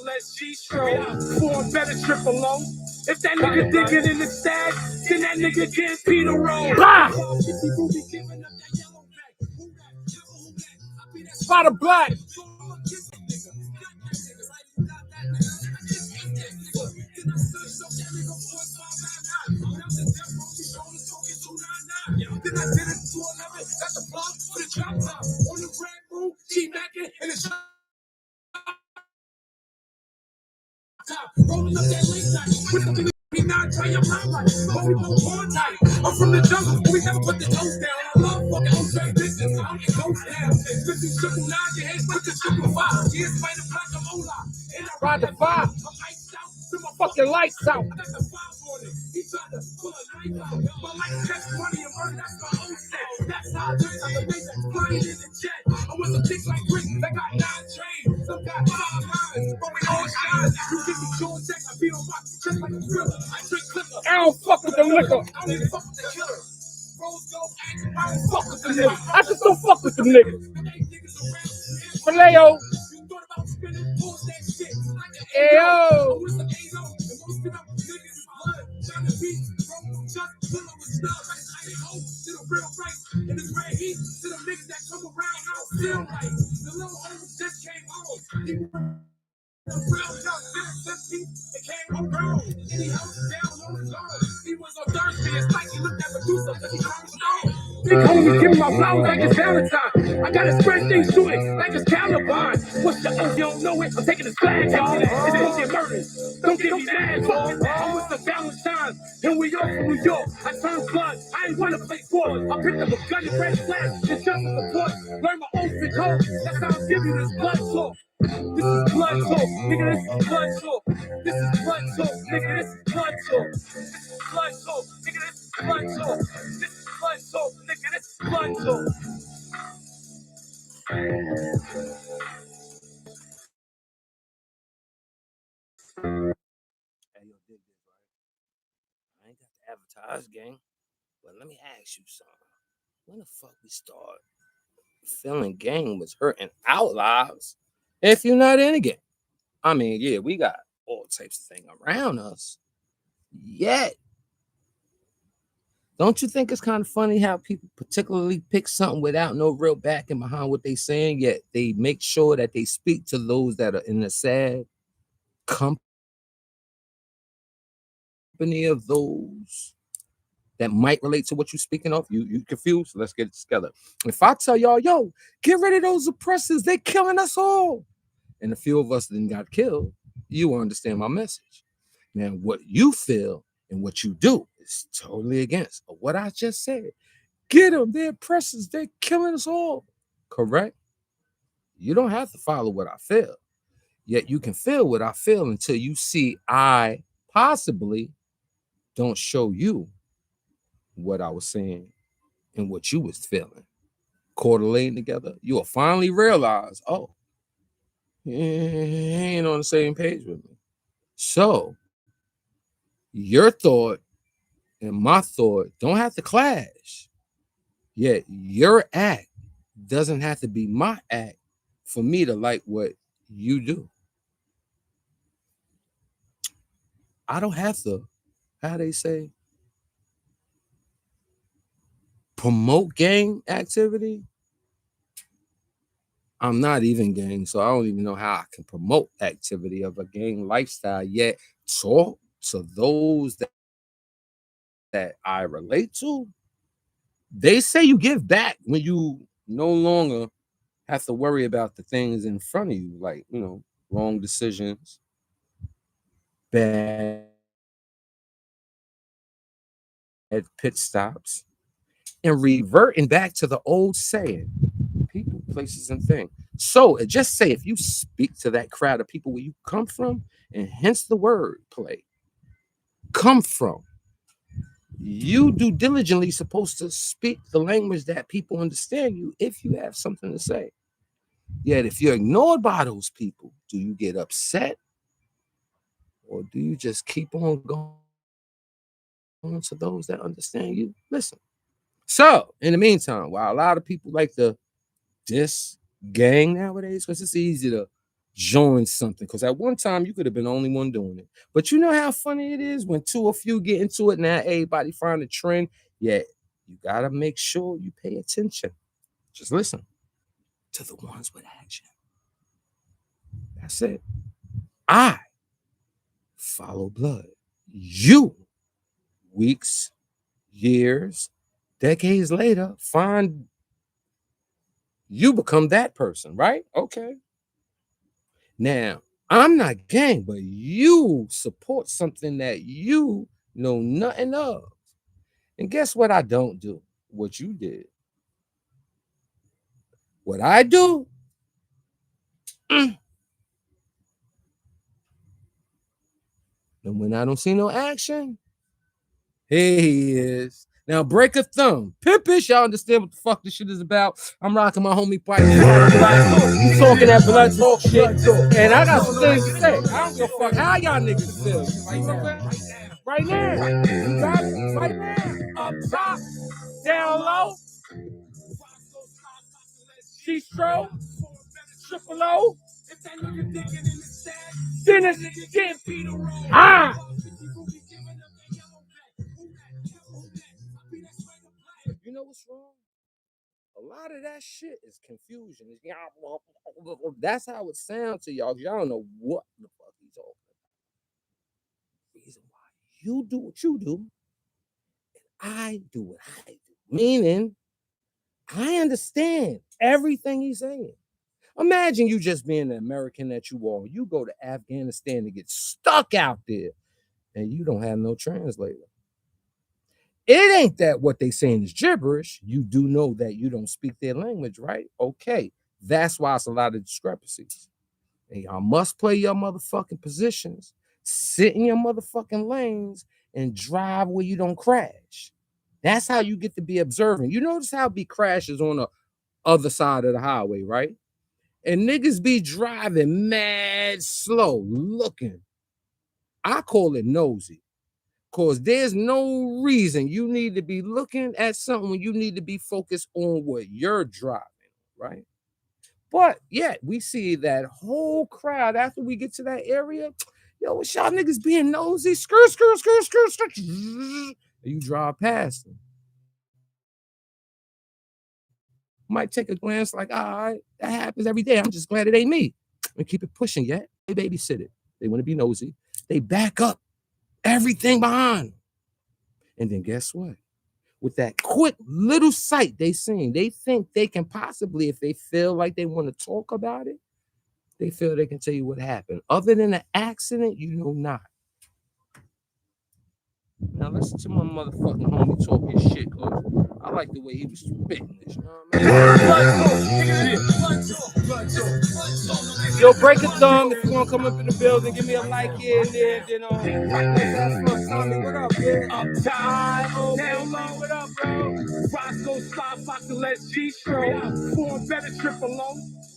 For a better trip alone. If that nigga digging in the stag, then that nigga get Peter roll. Blah! Spot of black. Rolling up that late night with the P9 try your mind right. But we both born tight. I'm from the jungle, but we never put the toes down. I love fucking OJ bitches. I'm the ghost down. 50 9, your head with the 5. Years later, black of Ola. And I ride the 5. I'm iced out. Till my fucking lights out. I got the 5 on it. He tried to pull a knife out. But like catch money and murder, that's my own set. That's how I do it. I'm the base that's flying in the jet. I'm with the chicks like Rick. They got 9 trains. Some got 5 lines. But we all shine. You give me George Jack, I beat on my just like a thriller. I drink liquor. I don't fuck with the liquor. I don't even fuck with the killer. I don't fuck with the niggas. I just don't fuck with the niggas. Vallejo. Ayo. They call me give me my flowers like it's Valentine. I gotta spread things to it like it's Caliban. What's the you don't know it? I'm taking the flag, y'all. It's gonna get murdered. Don't get me mad. I'm with the Valentine, and we all from New York. I turn blood. I ain't wanna play forward. I picked up a gun and red flag and just for support. Learn my own fit code. That's how I give you this blood talk. This is blood talk, nigga. This is blood talk. This is blood talk, nigga. This is blood talk. This is blood talk, nigga. This is blood talk. This is blood talk, nigga. This is blood talk. Hey, yo, dig this, right? I ain't got to advertise, gang. But let me ask you something. When the fuck we start feeling gang was hurting our lives if you're not in a gang? I mean, yeah, we got all types of things around us. Yet, don't you think it's kind of funny how people particularly pick something without no real backing behind what they saying, yet they make sure that they speak to those that are in the sad company of those that might relate to what you're speaking of? You confused? Let's get it together. If I tell y'all, yo, get rid of those oppressors, they're killing us all, and a few of us then got killed, you will understand my message. Now, what you feel and what you do is totally against what I just said. Get them, they're oppressors, they're killing us all. Correct? You don't have to follow what I feel. Yet you can feel what I feel until you see I possibly don't show you what I was saying and what you was feeling. Correlating together, you will finally realize, oh, he ain't on the same page with me. So your thought and my thought don't have to clash. Yet your act doesn't have to be my act for me to like what you do. I don't have to, how they say, promote gang activity. I'm not even gang, so I don't even know how I can promote activity of a gang lifestyle, yet talk to those that I relate to. They say you give back when you no longer have to worry about the things in front of you, like, wrong decisions, bad pit stops, and reverting back to the old saying, people, places, and things. So just say if you speak to that crowd of people where you come from, and hence the word play, come from, you do diligently supposed to speak the language that people understand you if you have something to say. Yet if you're ignored by those people, do you get upset? Or do you just keep on going to those that understand you? Listen. So, in the meantime, while a lot of people like to diss gang nowadays, because it's easy to join something. Because at one time you could have been the only one doing it. But you know how funny it is when two or few get into it, now everybody find a trend. Yeah, you gotta make sure you pay attention. Just listen to the ones with action. That's it. I follow blood. You, weeks, years, decades later, find you become that person, right? Okay. Now, I'm not gang, but you support something that you know nothing of. And guess what I don't do? What you did. What I do, and when I don't see no action, here he is. Now break a thumb. Pimpish, y'all understand what the fuck this shit is about. I'm rocking my homie Pipe. You talking that blood talk shit. And I got some things to say. I don't give a fuck how y'all niggas feel. You know what I'm saying? Right now. You got it? Right now. Up top, down low. G-Stro, Triple O. Dennis, ah! You know what's wrong? A lot of that shit is confusion. That's how it sounds to y'all. Y'all don't know what the fuck he's talking about. Reason why you do what you do, and I do what I do. Meaning, I understand everything he's saying. Imagine you just being the American that you are. You go to Afghanistan to get stuck out there, and you don't have no translator. It ain't that what they saying is gibberish. You do know that you don't speak their language, right? Okay. That's why it's a lot of discrepancies. And y'all must play your motherfucking positions, sit in your motherfucking lanes, and drive where you don't crash. That's how you get to be observant. You notice how be crashes on the other side of the highway, right? And niggas be driving mad slow, looking. I call it nosy. Because there's no reason you need to be looking at something when you need to be focused on what you're driving, right? But yeah, we see that whole crowd after we get to that area. Yo, what's y'all niggas being nosy? Skirt. You drive past them. Might take a glance like, all right, that happens every day. I'm just glad it ain't me. And keep it pushing, yeah? They babysit it. They want to be nosy. They back up everything behind them. And then guess what? With that quick little sight they seen, they think they can possibly, if they feel like they want to talk about it, they feel they can tell you what happened. Other than an accident, you know not. Now listen to my motherfucking homie talk his shit, cause I like the way he was spitting this. You know what I mean? Yo, break a thumb if you want to come up in the building. Give me a like here and there. Then Tommy, what up, man? Uptime, down low, what up, bro? Roscoe, Slide, Fox, and Les G-Stro. Form better triple low.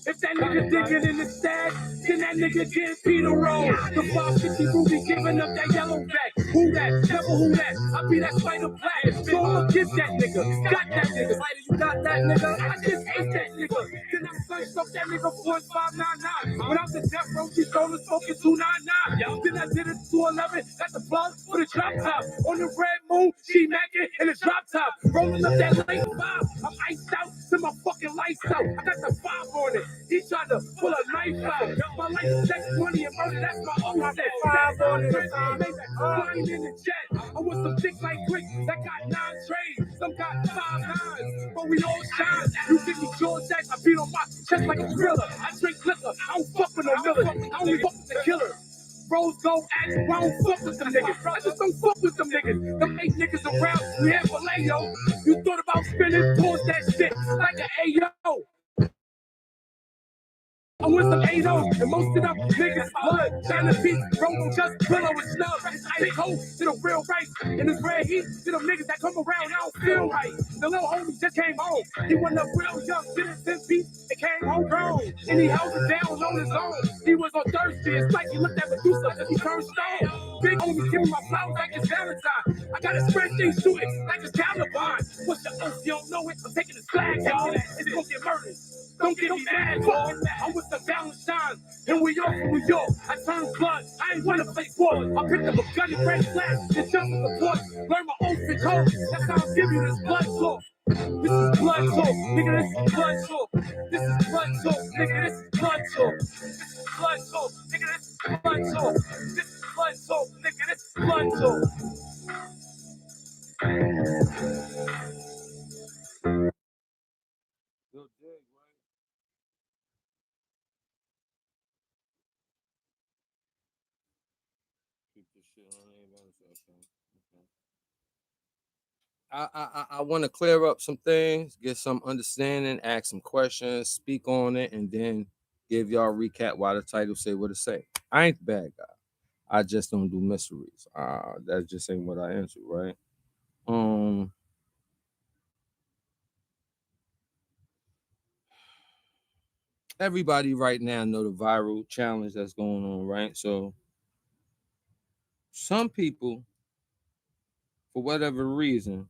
If that nigga digging in the stack, then that nigga get Peter Roll. The 550 Ruby giving up that yellow back. Who that? Devil who that? I be that spider black. So I'ma get that nigga. Got that nigga. You got that nigga. I just ate that nigga. Then I sliced up that nigga 4599. Without the death row, she stole the smoking 299. Then I did it 211. Got the plug for the drop top. On the red moon, she macking in the drop top. Rolling up that late 5. I'm iced out to my fucking lights out. I got the 5 on it. He tried to pull a knife out. My life is sex, money, and murder. That's my own set. 5 on it. Flying in the jet. I want some thick like quick that got 9 trades. Some got 5 9s. But we all shine. You give me George Jacks. I beat on my chest like a thriller. I drink liquor. I don't fuck with no Miller. I only fuck with the killer. Rose gold axe, I don't fuck with them niggas. I just don't fuck with them niggas. Them 8 niggas around, we had filet, yo. You thought about spinning, pause that shit like an Ayo. I want some 8-0, and most of them niggas blood. China beats, bro, just pillow and snub. Big hoe to the real right, and this red heat to them niggas that come around, I don't feel right. The little homie just came home. He wasn't a real young citizen beast, it came home grown. And he held it down on his own. He was on thirsty, it's like he looked at Medusa because he turned stone. Big homie giving my flowers like it's Valentine. I got a spreadsheet shooting like it's Taliban. What's your oath? You don't know it, I'm taking the flag, y'all. It's gonna get murdered. Don't get me mad, Lord. I'm with the Valentine, and we all from New York. I turned blood. I ain't wanna play forward. I picked up a gun and ran flat. And just for support. Learn my oath and code. That's how I'll give you this blood talk. This is blood talk, nigga. This is blood talk. This is blood talk, nigga. This is blood talk. This is blood talk, nigga. This is blood talk. This is blood talk, nigga. This is blood talk. I want to clear up some things, get some understanding, ask some questions, speak on it, and then give y'all a recap why the title say what it say. I ain't the bad guy. I just don't do mysteries. That just ain't what I answer, right? Everybody right now know the viral challenge that's going on, right? So some people, for whatever reason,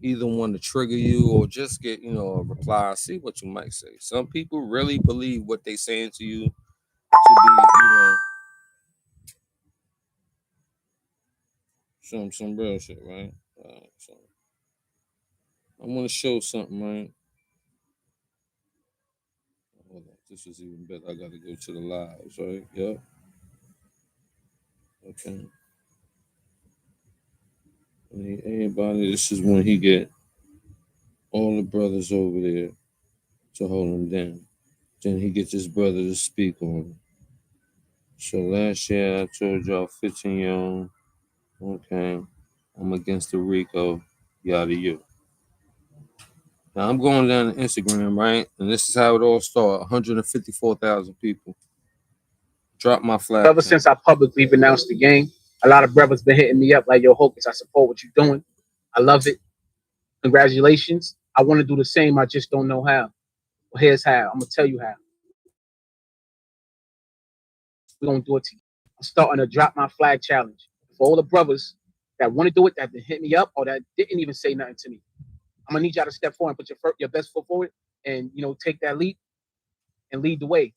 either want to trigger you or just get, a reply, see what you might say. Some people really believe what they saying to you to be, some real shit, right? So I want to show something, right? Hold on, this is even better. I got to go to the lives, right? Yep. Okay. Everybody, this is when he get all the brothers over there to hold him down. Then he gets his brother to speak on it. So last year I told y'all 15-year-old, okay, I'm against the RICO, yada you. Now I'm going down to Instagram, right? And this is how it all started. 154,000 people. Drop my flag. Ever since I publicly renounced the game, a lot of brothers been hitting me up like, yo, Hocus, I support what you're doing. I love it. Congratulations. I want to do the same. I just don't know how. Well, here's how. I'm going to tell you how. We're going to do it together. I'm starting a Drop My Flag challenge for all the brothers that want to do it, that been hit me up, or that didn't even say nothing to me. I'm going to need y'all to step forward and put your best foot forward and, take that leap and lead the way.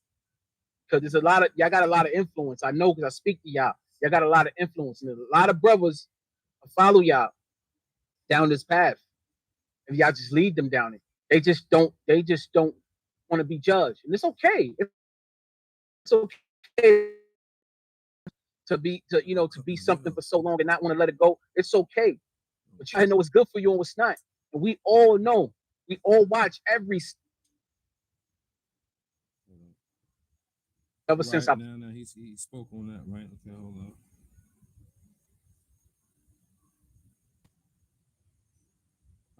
Because there's y'all got a lot of influence. I know because I speak to y'all. Y'all got a lot of influence. And there's a lot of brothers follow y'all down this path. And y'all just lead them down it. They just don't want to be judged. And it's okay. It's okay to be something for so long and not want to let it go. It's okay. But you know what's good for you and what's not. And we all know. We all watch every ever since I he spoke on that, right? Okay, hold on.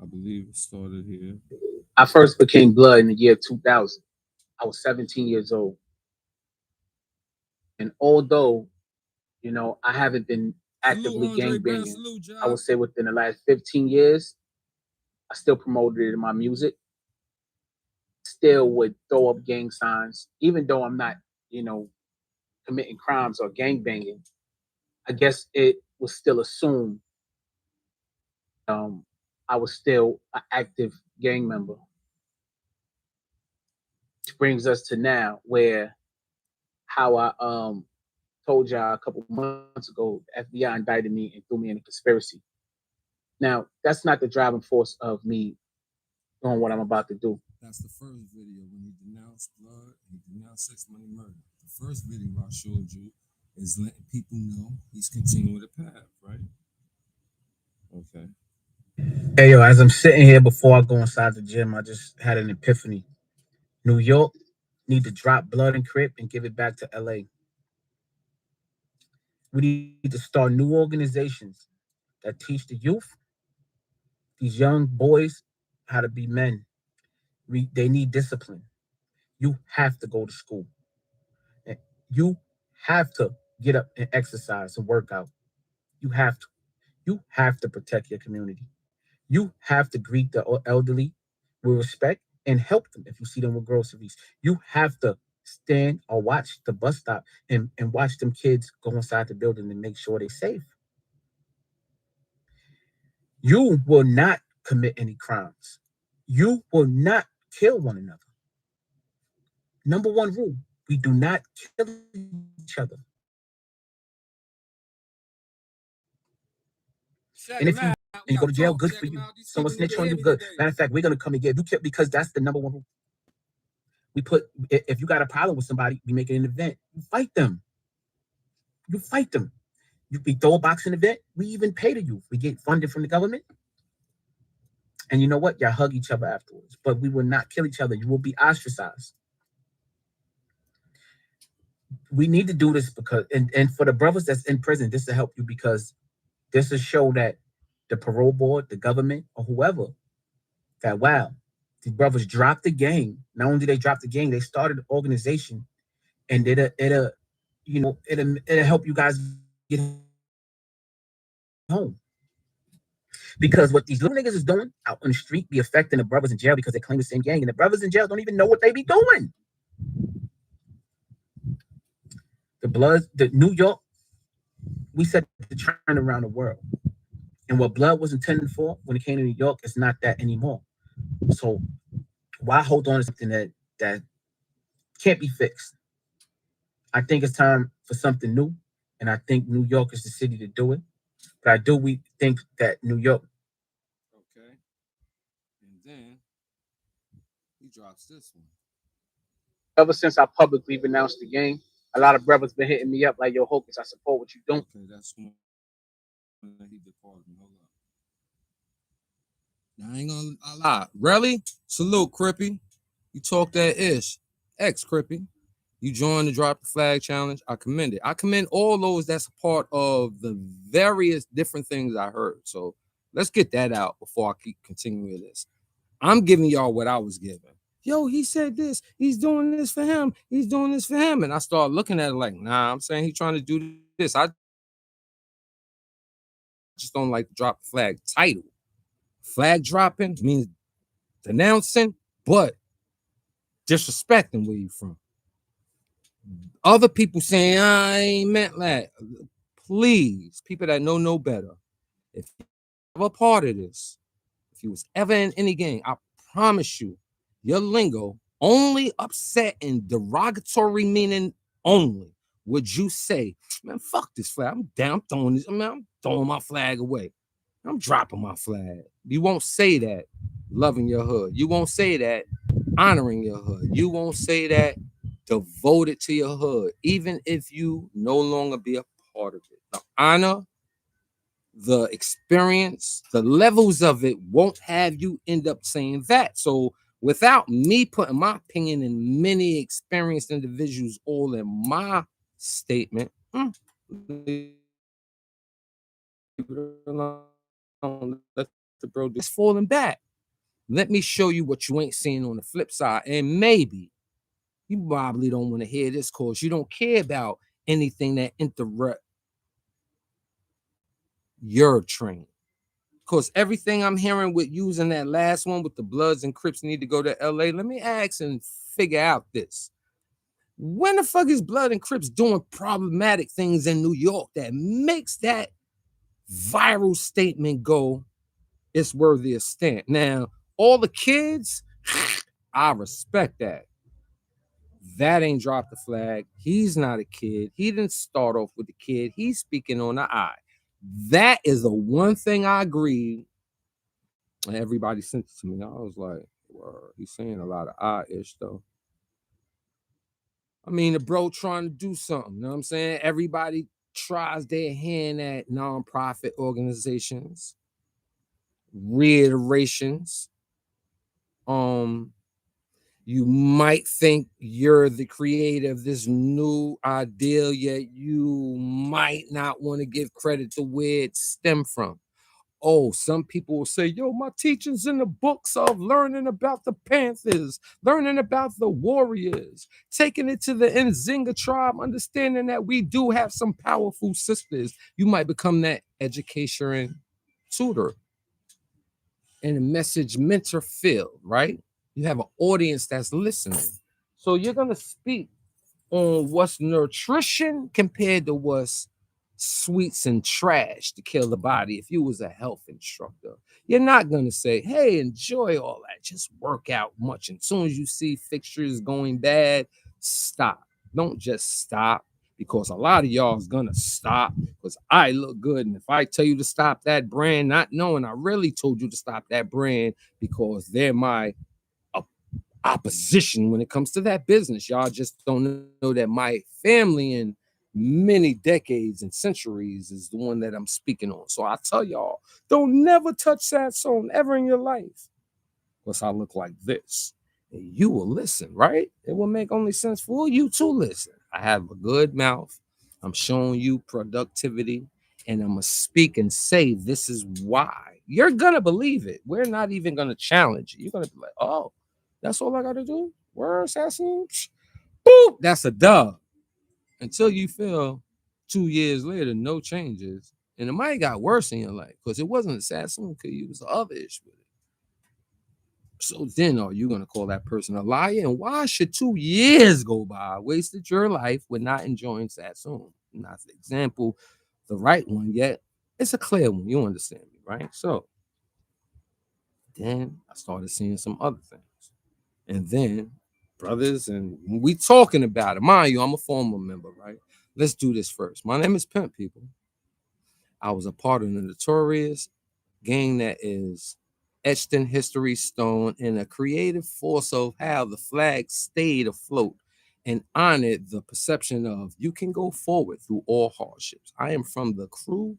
I believe it started here. I first became blood in the year 2000. I was 17 years old. And although, I haven't been actively gangbanging, I would say within the last 15 years, I still promoted it in my music. Still would throw up gang signs, even though I'm not, committing crimes or gangbanging. I guess it was still assumed I was still an active gang member. Which brings us to now where how I told y'all a couple months ago, the FBI indicted me and threw me in a conspiracy. Now, that's not the driving force of me doing what I'm about to do. That's the first video when he denounced blood, he denounced Sex Money Murder. The first video I showed you is letting people know he's continuing the path, right? Okay. Hey, yo, as I'm sitting here before I go inside the gym, I just had an epiphany. New York need to drop blood and Crip and give it back to LA. We need to start new organizations that teach the youth, these young boys, how to be men. They need discipline. You have to go to school. You have to get up and exercise and work out. You have to. You have to protect your community. You have to greet the elderly with respect and help them if you see them with groceries. You have to stand or watch the bus stop and watch them kids go inside the building and make sure they're safe. You will not commit any crimes. You will not kill one another. Number one rule: we do not kill each other. Check And him if you out. and We you go gotta to jail, talk. good Check for him you. out. These Someone people need snitch to on hear you, me good. today. Matter of fact, we're gonna come and get you killed because that's the number one rule. We put if you got a problem with somebody, we make it an event. You fight them. You fight them. We throw a boxing event. We even pay to you. We get funded from the government. And you know what? Y'all hug each other afterwards. But we will not kill each other. You will be ostracized. We need to do this because and for the brothers that's in prison, this will help you because this will show that the parole board, the government, or whoever, that wow, these brothers dropped the gang. Not only did they drop the gang, they started an organization and it'll help you guys get home. Because what these little niggas is doing out on the street be affecting the brothers in jail because they claim the same gang, and the brothers in jail don't even know what they be doing. The New York, we said to turn around the world. And what blood was intended for when it came to New York is not that anymore. So why hold on to something that can't be fixed? I think it's time for something new, and I think New York is the city to do it. But we think that New York. Okay. And then he drops this one. Ever since I publicly renounced the game, a lot of brothers been hitting me up like, "Yo, Hocus, I support what you doing." Okay, that's one he departed. Hold up. Now I ain't gonna lie. Really? Salute, Crippy. You talk that ish. X Crippy. You joined the Drop the Flag Challenge. I commend it. I commend all those that's a part of the various different things I heard. So let's get that out before I keep continuing this. I'm giving y'all what I was given. Yo, he said this. He's doing this for him. He's doing this for him. And I start looking at it like, nah, I'm saying he's trying to do this. I just don't like the Drop the Flag title. Flag dropping means denouncing, but disrespecting where you from. Other people saying, I ain't meant that. Please, people that know no better, if you're a part of this, if you was ever in any gang, I promise you, your lingo only upset and derogatory meaning only would you say, man, fuck this flag. I'm down, I'm throwing this, man, I'm throwing my flag away. I'm dropping my flag. You won't say that loving your hood. You won't say that honoring your hood. You won't say that devoted to your hood, even if you no longer be a part of it. The honor, the experience, the levels of it won't have you end up saying that. So without me putting my opinion and many experienced individuals all in my statement, let the bro do. It's falling back. Let me show you what you ain't seeing on the flip side. And maybe you probably don't want to hear this because you don't care about anything that interrupt your train. Because everything I'm hearing with using that last one with the Bloods and Crips need to go to LA, let me ask and figure out this. When the fuck is Blood and Crips doing problematic things in New York that makes that viral statement go, it's worthy of stamp? Now, all the kids, I respect that. That ain't dropped the flag. He's not a kid. He didn't start off with the kid. He's speaking on the eye. That is the one thing I agree. And everybody sent it to me. I was like, well, he's saying a lot of eye-ish though. I mean, the bro trying to do something. You know what I'm saying? Everybody tries their hand at nonprofit organizations, reiterations. You might think you're the creator of this new ideal, yet you might not want to give credit to where it stemmed from. Oh, some people will say, yo, my teachings in the books of learning about the Panthers, learning about the Warriors, taking it to the Nzinga tribe, understanding that we do have some powerful sisters. You might become that educator and tutor in a message mentor field, right? You have an audience that's listening. So you're going to speak on what's nutrition compared to what's sweets and trash to kill the body. If you was a health instructor, you're not going to say, hey, enjoy all that. Just work out much. And as soon as you see fixtures going bad, stop. Don't just stop, because a lot of y'all is going to stop because I look good. And if I tell you to stop that brand, not knowing I really told you to stop that brand because they're my opposition when it comes to that business. Y'all just don't know that my family and many decades and centuries is the one that I'm speaking on. So I tell y'all, don't never touch that song ever in your life, because I look like this. And you will listen, right? It will make only sense for you to listen. I have a good mouth. I'm showing you productivity, and I'm going to speak and say, this is why. You're going to believe it. We're not even going to challenge it. You're going to be like, oh, that's all I got to do? Word, assassin? Boop, that's a dub. Until you feel 2 years later, no changes. And it might have got worse in your life because it wasn't assassin, because you was the other issue with it. So then are you going to call that person a liar? And why should 2 years go by, wasted your life with not enjoying Sassoon? Not the example, the right one yet. It's a clear one. You understand me, right? So then I started seeing some other things. And then, brothers, and we talking about it. Mind you, I'm a former member, right? Let's do this first. My name is Pimp, people. I was a part of the notorious gang that is etched in history stone, in a creative force of how the flag stayed afloat and honored the perception of you can go forward through all hardships. I am from the crew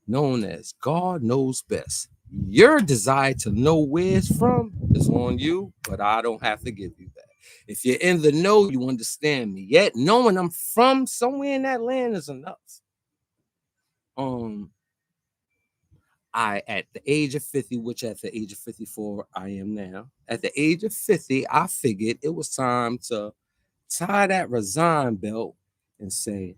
known as God Knows Best. Your desire to know where it's from is on you, but I don't have to give you that. If you're in the know, you understand me. Yet knowing I'm from somewhere in that land is enough. I, at the age of 50, which at the age of 54, I am now. At the age of 50, I figured it was time to tie that resign belt and say,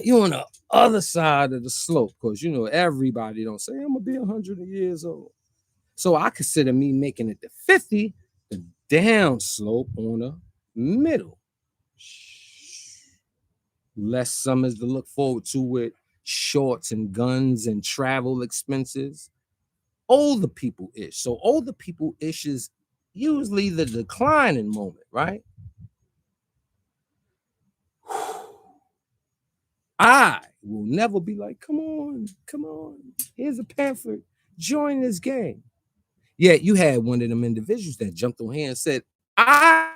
you're on the other side of the slope, because you know everybody don't say I'm gonna be 100 years old. So I consider me making it to 50 the down slope on the middle. Less summers to look forward to with shorts and guns and travel expenses. Older people ish. So older people ish is usually the declining moment, right? I will never be like, come on, here's a pamphlet, join this game. Yet you had one of them individuals that jumped on here and said, I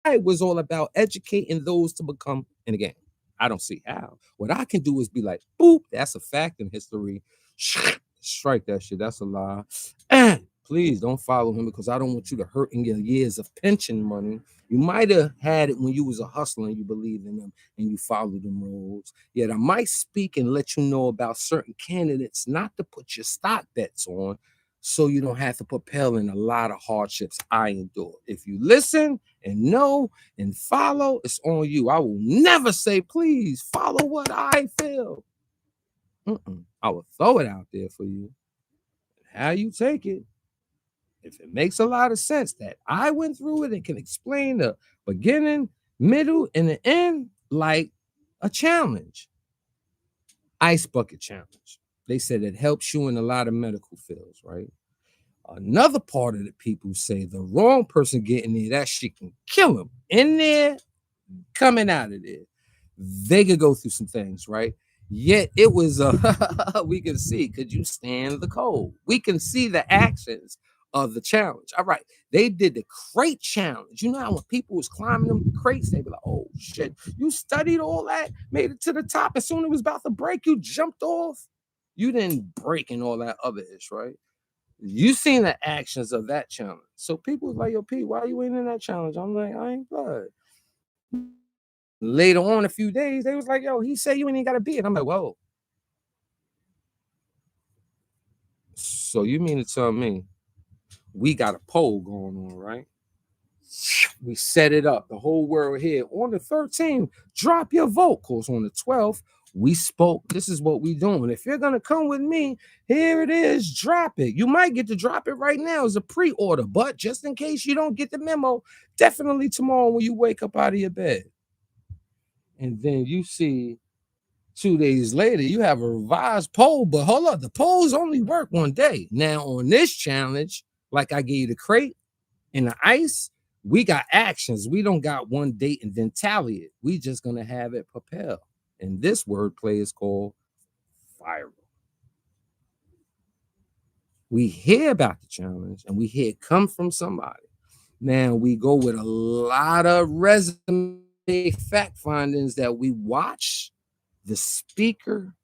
was all about educating those to become in the game. I don't see how. What I can do is be like, boop, that's a fact in history. Strike that shit. That's a lie. And please don't follow him, because I don't want you to hurt in your years of pension money. You might have had it when you was a hustler and you believed in them and you followed them rules. Yet I might speak and let you know about certain candidates not to put your stock bets on, so you don't have to propel in a lot of hardships I endure. If you listen and know and follow, it's on you. I will never say, please follow what I feel. I will throw it out there for you. How you take it, if it makes a lot of sense that I went through it and can explain the beginning, middle, and the end like a challenge. Ice bucket challenge. They said it helps you in a lot of medical fields, right? Another part of the people say the wrong person getting there, that shit can kill them in there, coming out of there. They could go through some things, right? Yet it was we can see, could you stand the cold? We can see the actions of the challenge. All right, they did the crate challenge. You know how when people was climbing them crates, they be like, oh shit, you studied all that, made it to the top. As soon as it was about to break, you jumped off. You didn't break and all that other ish, right? You seen the actions of that challenge. So people was like, yo, Pete, why you ain't in that challenge? I'm like, I ain't blood. Later on, a few days, they was like, yo, he said you ain't got to be it. I'm like, whoa. So you mean to tell me we got a poll going on, right? We set it up, the whole world here. On the 13th, drop your vote. Because on the 12th, we spoke. This is what we doing. If you're going to come with me, here it is. Drop it. You might get to drop it right now as a pre-order. But just in case you don't get the memo, definitely tomorrow when you wake up out of your bed. And then you see 2 days later, you have a revised poll, but hold up, the polls only work one day. Now, on this challenge, like I gave you the crate and the ice, we got actions. We don't got one date and then tally it. We just gonna have it propel. And this wordplay is called viral. We hear about the challenge and we hear it come from somebody. Now we go with a lot of resume fact findings that we watch the speaker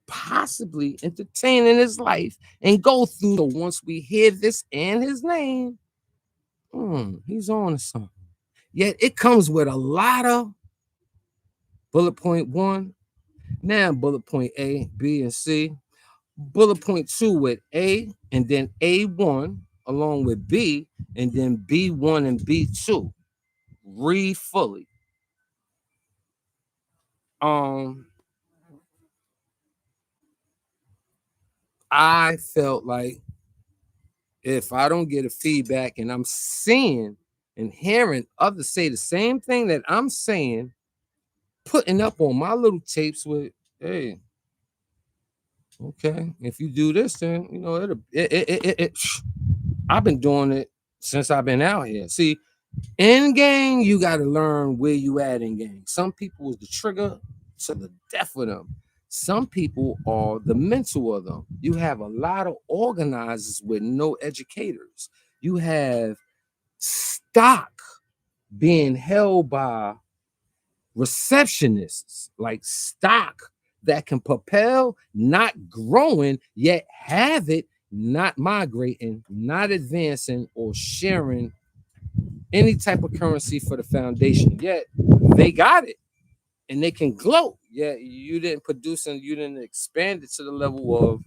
possibly entertaining his life and go through. So once we hear this and his name, he's on to something. Yet it comes with a lot of bullet point 1, now bullet point A, B, and C. Bullet point 2 with A, and then A1 along with B, and then B1 and B2. Read fully. I felt like if I don't get a feedback and I'm seeing and hearing others say the same thing that I'm saying, putting up on my little tapes with, hey, okay, if you do this, then you know I've been doing it since I've been out here. See, in game, you got to learn where you at in game. Some people is the trigger to the death of them. Some people are the mental of them. You have a lot of organizers with no educators. You have stock being held by receptionists, like stock that can propel, not growing, yet have it not migrating, not advancing, or sharing any type of currency for the foundation. Yet they got it and they can gloat. Yet you didn't produce and you didn't expand it to the level of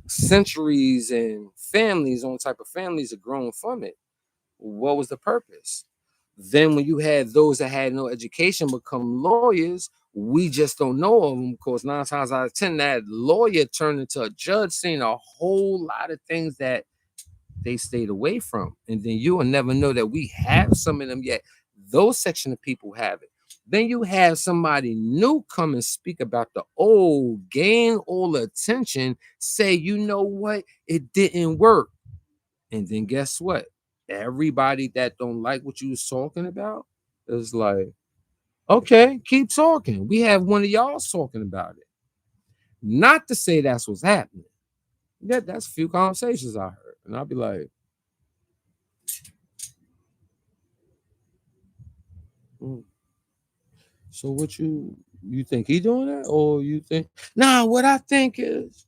centuries and families on type of families are growing from it. What was the purpose? Then when you had those that had no education become lawyers, we just don't know of them because 9 times out of 10 that lawyer turned into a judge, seeing a whole lot of things that they stayed away from. And then you will never know that we have some of them yet. Those section of people have it. Then you have somebody new come and speak about the old, gain all the attention, say, you know what, it didn't work. And then guess what? Everybody that don't like what you was talking about is like, okay, keep talking. We have one of y'all talking about it. Not to say that's what's happening. Yeah, that's a few conversations I heard. And I'll be like, so what you think he doing that? Or you think, nah, what I think is,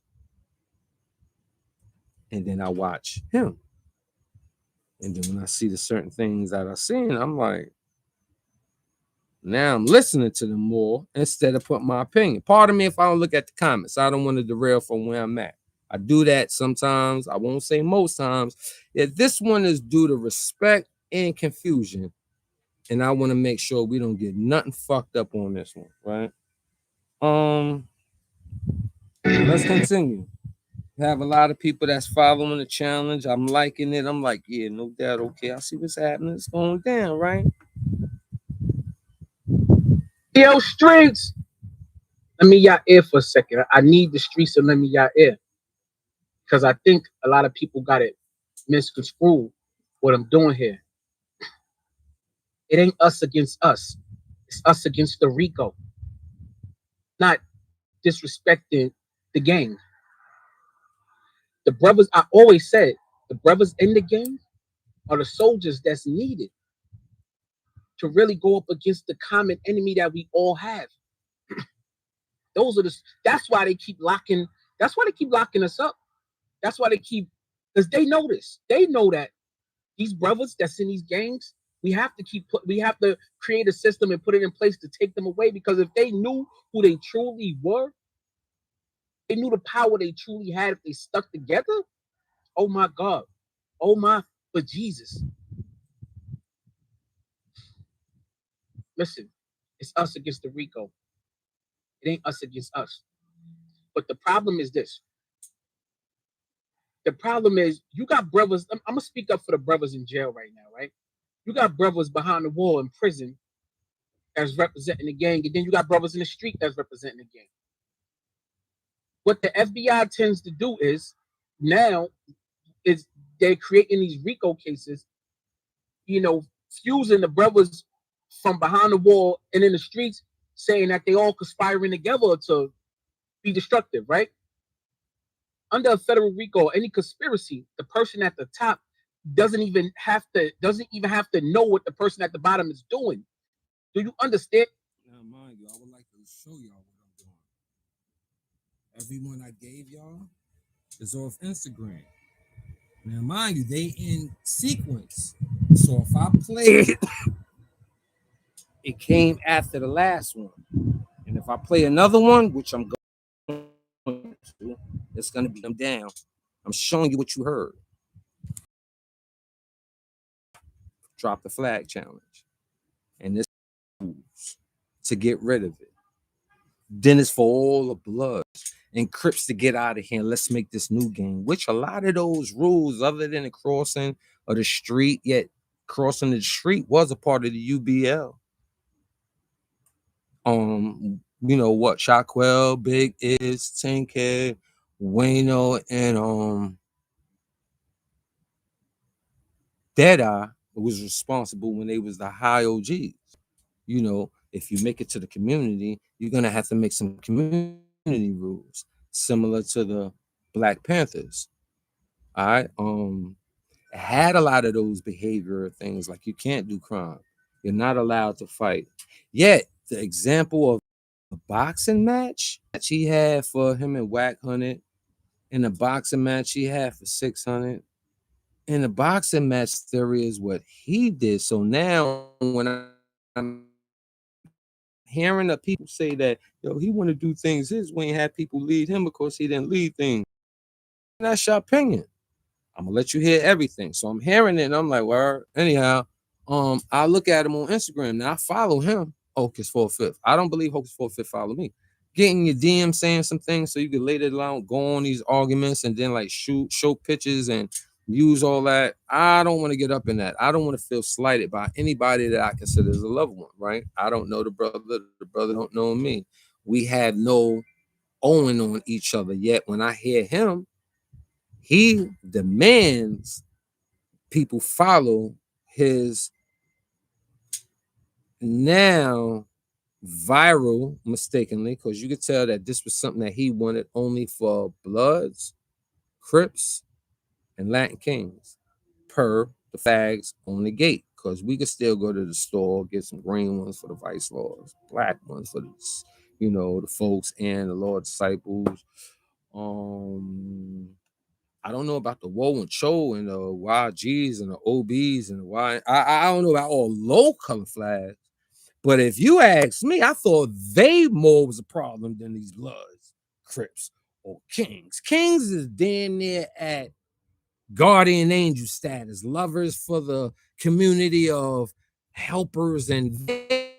and then I watch him. And then when I see the certain things that I've seen, I'm like, now I'm listening to them more instead of putting my opinion. Pardon me if I don't look at the comments. I don't want to derail from where I'm at. I do that sometimes. I won't say most times. Yeah, this one is due to respect and confusion. And I want to make sure we don't get nothing fucked up on this one, right? Let's continue. Have a lot of people that's following the challenge. I'm liking it. I'm like, yeah, no doubt. Okay, I see what's happening. It's going down, right? Yo, streets. Let me y'all air for a second. I need the streets to let me y'all air. Because I think a lot of people got it misconstrued what I'm doing here. It ain't us against us. It's us against the Rico. Not disrespecting the gang. The brothers, I always said, the brothers in the gang are the soldiers that's needed to really go up against the common enemy that we all have. Those are that's why they keep locking, that's why they keep locking us up. That's why they keep, because they know this. They know that these brothers that's in these gangs, we have to create a system and put it in place to take them away, because if they knew who they truly were, they knew the power they truly had if they stuck together. Oh my God. Oh my, but Jesus. Listen, it's us against the Rico. It ain't us against us. But the problem is this. The problem is you got brothers. I'm going to speak up for the brothers in jail right now, right? You got brothers behind the wall in prison that's representing the gang, and then you got brothers in the street that's representing the gang. What the FBI tends to do is now is they're creating these RICO cases, fusing the brothers from behind the wall and in the streets, saying that they all conspiring together to be destructive, right? Under a federal RICO, any conspiracy, the person at the top doesn't even have to know what the person at the bottom is doing. Do you understand? Now, mind you, I would like to show y'all what I'm doing. Everyone I gave y'all is off Instagram. Now, mind you, they in sequence. So if I play it, it came after the last one. And if I play another one, which I'm going to, it's going to be them down. I'm showing you what you heard. Drop the flag challenge. And this to get rid of it. Then it's for all the Bloods and Crips to get out of here. Let's make this new game, which a lot of those rules, other than the crossing of the street, yet crossing the street was a part of the UBL. You know what? Shaquell, Big Is, 10K, Wayno, and Deadeye was responsible when they was the high OGs. You know, if you make it to the community, you're gonna have to make some community rules similar to the Black Panthers. All right. It had a lot of those behavioral things, like you can't do crime, you're not allowed to fight. Yet the example of a boxing match that he had for him and Whack 100, and the boxing match he had for 600. In the boxing match theory is what he did. So now when I'm hearing the people say that, he want to do things his way and have people lead him because he didn't lead things, that's your opinion. I'm gonna let you hear everything. So I'm hearing it and I'm like, well, anyhow, I look at him on Instagram. Now I follow him, Hocus 4/5. I don't believe Hocus 4/5 follow me. Getting your DM saying some things so you can later along go on these arguments and then like show pictures and use all that. I don't want to get up in that. I don't want to feel slighted by anybody that I consider as a loved one, right? I don't know the brother don't know me. We have no owing on each other. Yet when I hear him, he demands people follow his now viral, mistakenly, because you could tell that this was something that he wanted only for Bloods, Crips, and Latin Kings, per the flags on the gate. Because we could still go to the store, get some green ones for the vice lords, black ones for the, the folks and the Lord disciples. I don't know about the Woe and Cho and the YGs and the OBs and the Y. I don't know about all low color flags. But if you ask me, I thought they more was a problem than these Bloods, Crips, or Kings. Kings is damn near at guardian angel status, lovers for the community of helpers, and they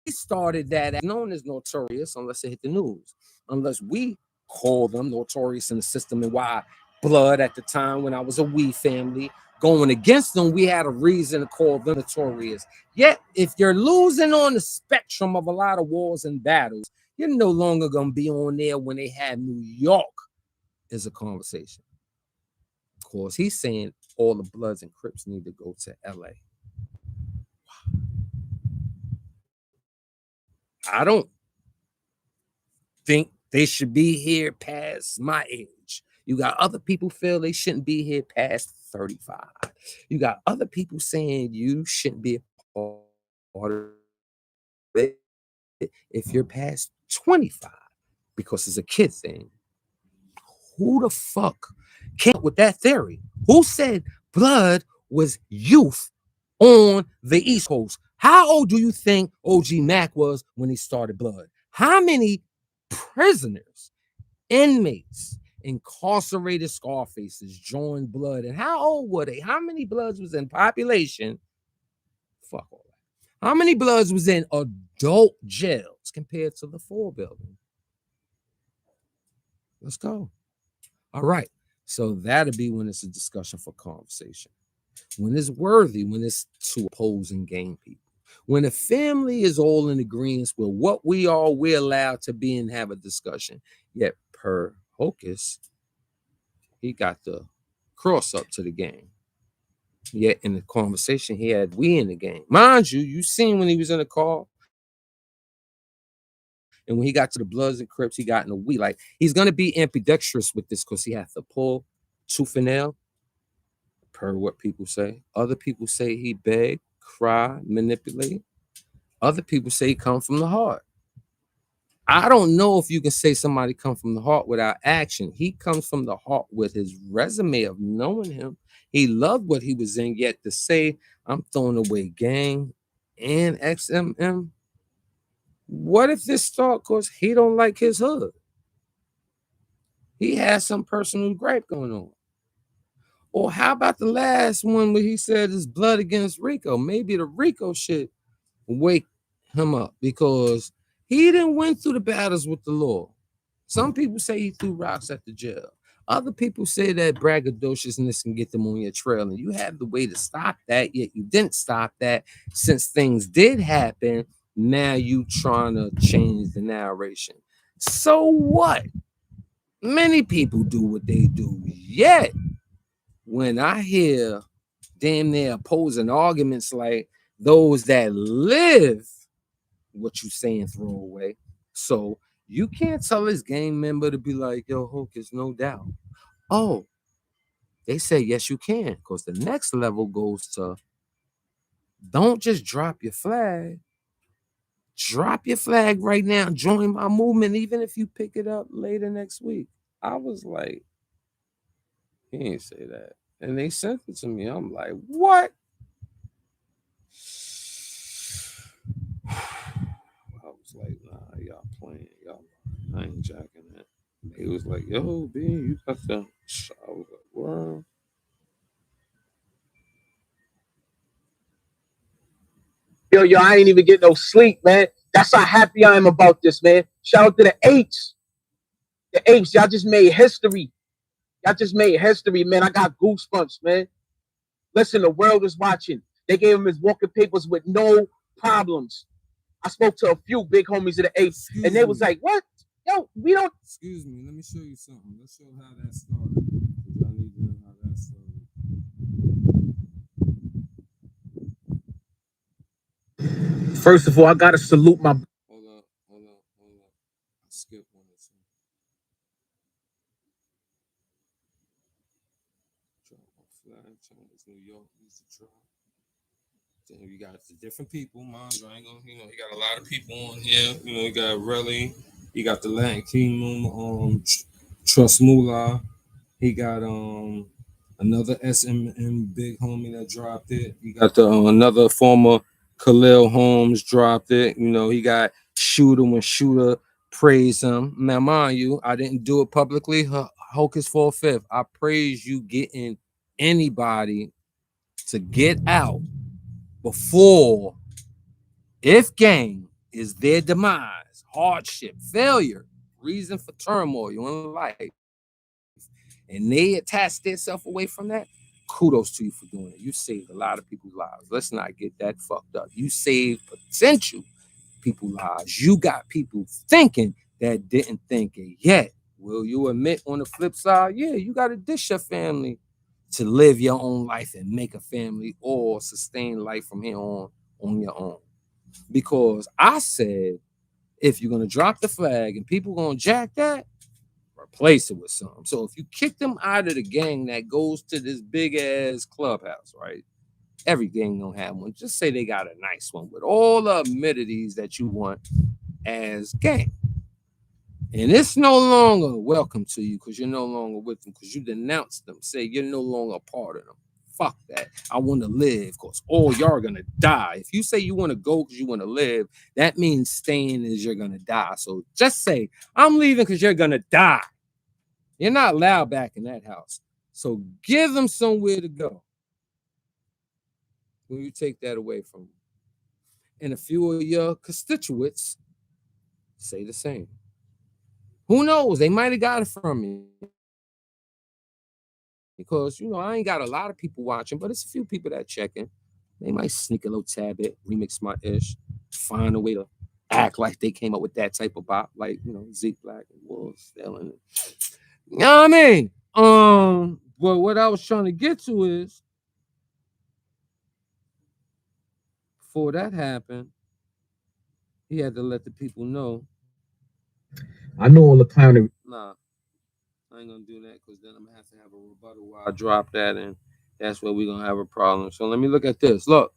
started that as known as notorious, unless it hit the news, unless we call them notorious in the system. And why Blood at the time, when I was a We family going against them, we had a reason to call them notorious. Yet if you're losing on the spectrum of a lot of wars and battles, you're no longer going to be on there when they have New York as a conversation. Of course, he's saying all the Bloods and Crips need to go to LA. I don't think they should be here past my age. You got other people feel they shouldn't be here past 35. You got other people saying you shouldn't be a part of it if you're past 25 because it's a kid thing. Who the fuck came up with that theory? Who said Blood was youth on the East Coast? How old do you think OG Mac was when he started Blood? How many prisoners, inmates, incarcerated Scarfaces joined Blood? And how old were they? How many Bloods was in population? Fuck all that. How many Bloods was in adult jails compared to the 4 building? Let's go. All right. So that'll be when it's a discussion for conversation. when it's worthy, when it's two opposing gang people. When the family is all in agreement with what we're allowed to be and have a discussion. Yet per Hocus, he got the cross up to the game. Yet in the conversation he had we in the game. Mind you, you seen when he was in the car. And when he got to the Bloods and Crips, he got in the we. Like, he's gonna be ambidextrous with this because he has to pull tooth and nail, per what people say. Other people say he beg, cry, manipulate. Other people say he come from the heart. I don't know if you can say somebody come from the heart without action. He comes from the heart with his resume of knowing him. He loved what he was in, yet to say, I'm throwing away gang and XMM. What if this start because he don't like his hood? He has some personal gripe going on. Or how about the last one where he said it's blood against Rico? Maybe the Rico shit wake him up because he didn't went through the battles with the law. Some people say he threw rocks at the jail. Other people say that braggadociousness can get them on your trail, and you have the way to stop that, yet you didn't stop that. Since things did happen, now you trying to change the narration. So what? Many people do what they do, yet when I hear damn near opposing arguments like those that live what you saying throw away. So you can't tell this gang member to be like, yo, Hocus, no doubt. Oh, they say yes, you can, because the next level goes to don't just drop your flag. Drop your flag right now. Join my movement, even if you pick it up later next week. I was like, he ain't say that. And they sent it to me. I'm like, what? I was like, nah, y'all playing. Y'all, I ain't jacking that. He was like, yo, B, you got the. I was like, well. Yo, I ain't even get no sleep, man. That's how happy I am about this, man. Shout out to the Apes. The Apes, y'all just made history. Y'all just made history, man. I got goosebumps, man. Listen, the world is watching. They gave him his walking papers with no problems. I spoke to a few big homies of the Apes, and they was like, what? Yo, we don't. Excuse me, let me show you something. Let's show how that started. Because I need to know how that started. First of all, I gotta salute my. Hold up. I skipped one or two. Drop my flag. China's New York needs to drop. Then you got the different people. Mind you, I ain't gonna, you got a lot of people on here. You got Relly. You got the Latin Kingdom. Trust Moolah. He got another SMM big homie that dropped it. You got the another former Khalil Holmes dropped it. He got Shooter when Shooter praised him. Now, mind you, I didn't do it publicly. Hocus 4/5. I praise you getting anybody to get out before, if gang is their demise, hardship, failure, reason for turmoil in life, and they attach themselves away from that, kudos to you for doing it. You saved a lot of people's lives. Let's not get that fucked up. You saved potential people's lives. You got people thinking that didn't think it yet. Will you admit on the flip side, yeah, you got to dish your family to live your own life and make a family or sustain life from here on your own. Because I said, if you're going to drop the flag and people going to jack that, replace it with something. So if you kick them out of the gang that goes to this big ass clubhouse, right? Every gang don't have one. Just say they got a nice one with all the amenities that you want as gang. And it's no longer welcome to you because you're no longer with them, because you denounced them. Say you're no longer a part of them. Fuck that. I want to live because all y'all are going to die. If you say you want to go because you want to live, that means staying is you're going to die. So just say, I'm leaving because you're going to die. You're not allowed back in that house. So give them somewhere to go when you take that away from them. And a few of your constituents say the same. Who knows? They might have got it from you. because I ain't got a lot of people watching, but it's a few people that checking. They might sneak a little tad bit, remix my ish, find a way to act like they came up with that type of bop, like Zeke Black and Wolves Dylan. You know what I mean? But what I was trying to get to is, before that happened, he had to let the people know. I know all the clowning. Nah, I ain't gonna do that because then I'm gonna have to have a rebuttal while I drop that, and that's where we're gonna have a problem. So let me look at this. Look.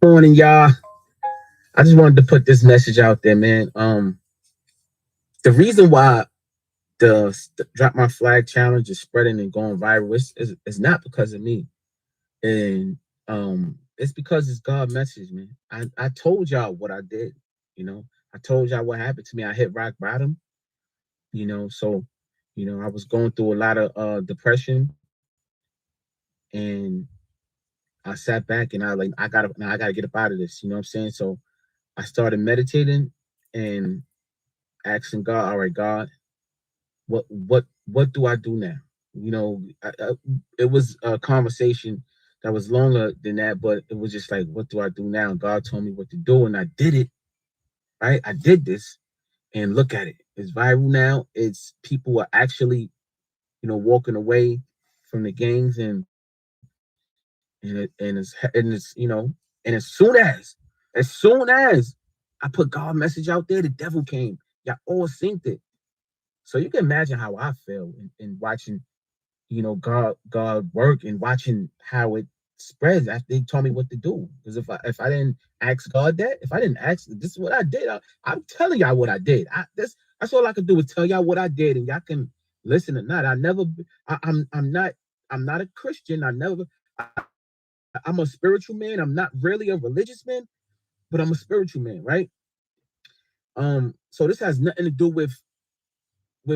Morning, y'all. I just wanted to put this message out there, man. The reason why the Drop My Flag challenge is spreading and going viral is not because of me. And it's because it's God's message, man. I told y'all what I did, I told y'all what happened to me. I hit rock bottom, so I was going through a lot of depression, and I sat back and I gotta get up out of this, you know what I'm saying? So I started meditating and asking God, all right, God, what do I do now? It was a conversation that was longer than that, but it was just like, what do I do now? And God told me what to do, and I did it. Right, I did this, and look at it. It's viral now. It's people are actually, walking away from the gangs, and as soon as I put God message out there, the devil came. Y'all all synced it. So you can imagine how I feel in watching, God work and watching how it spreads after they told me what to do. Because if I didn't ask God that, if I didn't ask, this is what I did. I'm telling y'all what I did. That's all I could do is tell y'all what I did, and y'all can listen or not. I'm not a Christian. I'm a spiritual man. I'm not really a religious man, but I'm a spiritual man, right? So this has nothing to do with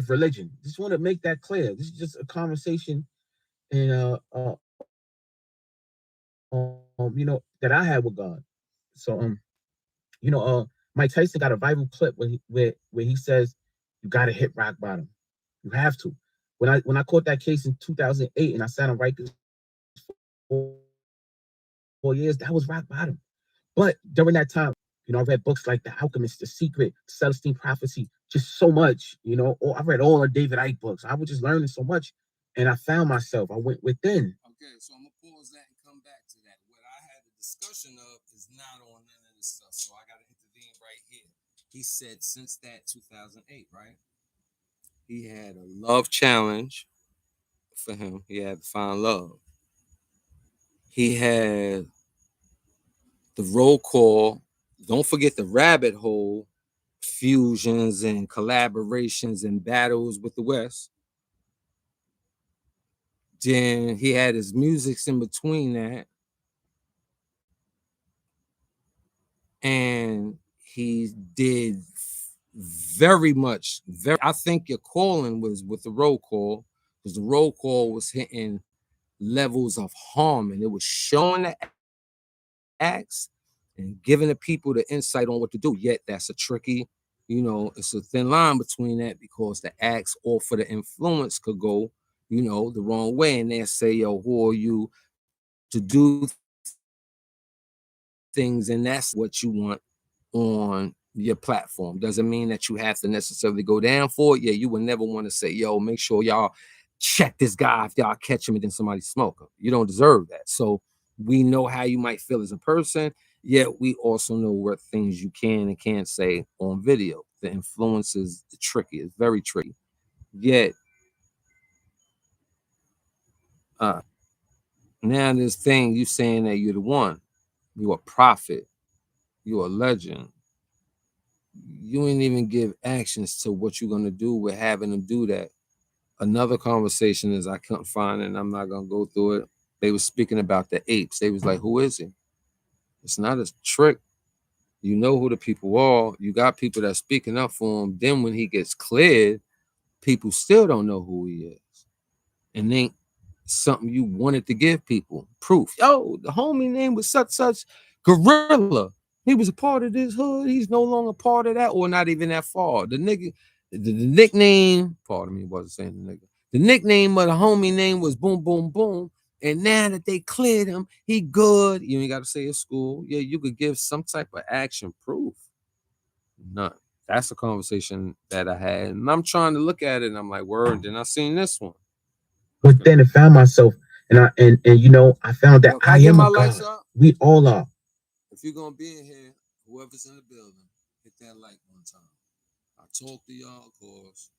religion. Just want to make that clear. This is just a conversation and that I had with God. So Mike Tyson got a viral clip where he says you got to hit rock bottom. You have to. When I caught that case in 2008 and I sat on Rikers for 4 years, that was rock bottom. But during that time, I read books like The Alchemist, The Secret, Celestine Prophecy, just so much, I read all the David Icke books. I was just learning so much, and I found myself. I went within. Okay, so I'm gonna pause that and come back to that. What I had the discussion of is not on none of this stuff, so I gotta intervene right here. He said since that 2008, right? He had a love challenge for him. He had to find love. He had the roll call. Don't forget the rabbit hole fusions and collaborations and battles with the West. Then he had his musics in between that. And he did very much. I think your calling was with the roll call, because the roll call was hitting levels of harm, and it was showing the acts and giving the people the insight on what to do. Yet that's a tricky, it's a thin line between that, because the acts or for the influence could go, the wrong way, and they say, yo, who are you to do things, and that's what you want on your platform. Doesn't mean that you have to necessarily go down for it. Yeah, you would never want to say, yo, make sure y'all check this guy if y'all catch him and then somebody smoke him. You don't deserve that. So we know how you might feel as a person, yet we also know what things you can and can't say on video. The influence is tricky. It's very tricky. Yet now this thing, you saying that you're the one, you're a prophet, you're a legend. You ain't even give actions to what you're gonna do with having them do that. Another conversation is I couldn't find it, and I'm not gonna go through it. They was speaking about the apes. They was like, who is he? It's not a trick. You know who the people are. You got people that's speaking up for him. Then when he gets cleared, people still don't know who he is. And ain't something you wanted to give people. Proof. Yo, the homie name was such Gorilla. He was a part of this hood. He's no longer part of that, or not even that far. The nigga, the nickname, pardon me, wasn't saying the nigga. The nickname of the homie name was Boom Boom Boom. And now that they cleared him, he good. You ain't got to say at school. Yeah, you could give some type of action proof. None. That's a conversation that I had. And I'm trying to look at it and I'm like, word, then I seen this one. But then I found myself, and you know, I found that Yo, I am a God. We all are. If you're gonna be in here, whoever's in the building, hit that like one time. I talk to y'all, of course.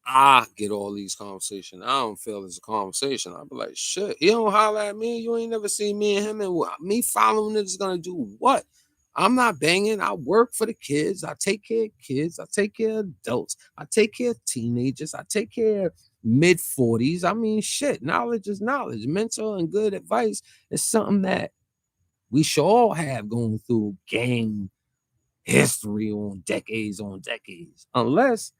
I get all these conversations. I don't feel it's a conversation. I'll be like, shit, he don't holler at me. You ain't never seen me and him, and me following it is gonna do what? I'm not banging. I work for the kids. I take care of kids. I take care of adults. I take care of teenagers. I take care of mid-40s. I mean, shit, knowledge is knowledge. Mental and good advice is something that we should all have going through gang history on decades, unless